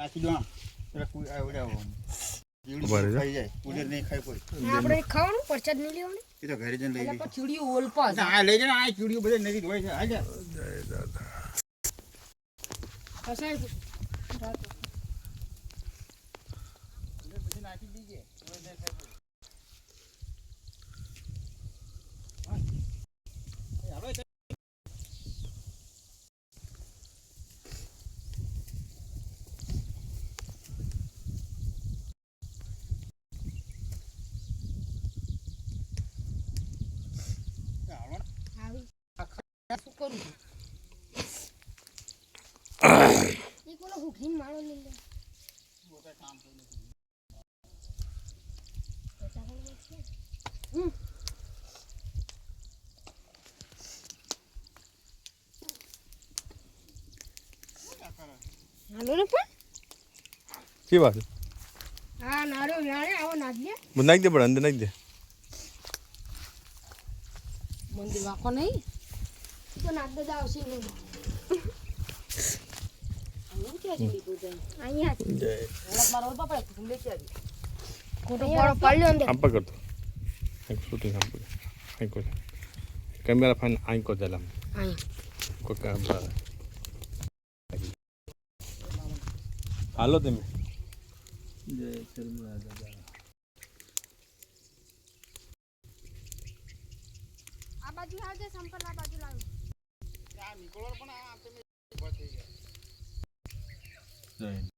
નાખી દો એટલે કોઈ આવડ્યા ખાઈ જાય કુદર નહીં ખાય કોઈ આપણે ખાવાનું પ્રસાદ નહીં લેવાનું એ તો ઘરે જઈને લઈ લે ચીડિયું ઓલપા આ લઈ જાય આ ચીડિયું બધે નદી ધોય છે આ જા જય દાદા હસાય બધી નાખી દીજે કોઈ નહીં ખાય કોઈ શું કરું એક ઓલો હુકીન મારો લઈ લે મોટા કામ કરી હાલો ને પણ શી વાત હા નાડો નાડે આવો નાખ દે નાખી દે પણ અંદર નાખી દે મંદિર વાકો નહીં તો નાખ દે આવશે નહીં અહીંયા જય મારો બાપા ખોટો પાડો પાડ્યો અંદર આમ પકડતો એક શૂટિંગ આમ પકડ આંકો કેમેરા ફાઈન આંકો દલામ અહીંયા કોઈ કામ હાલો તમે જય શર્મા દાદા આ બાજુ આવજે સંપર આ બાજુ લાવ આ નીકળો પણ આ તમે ઉભા થઈ ગયા જય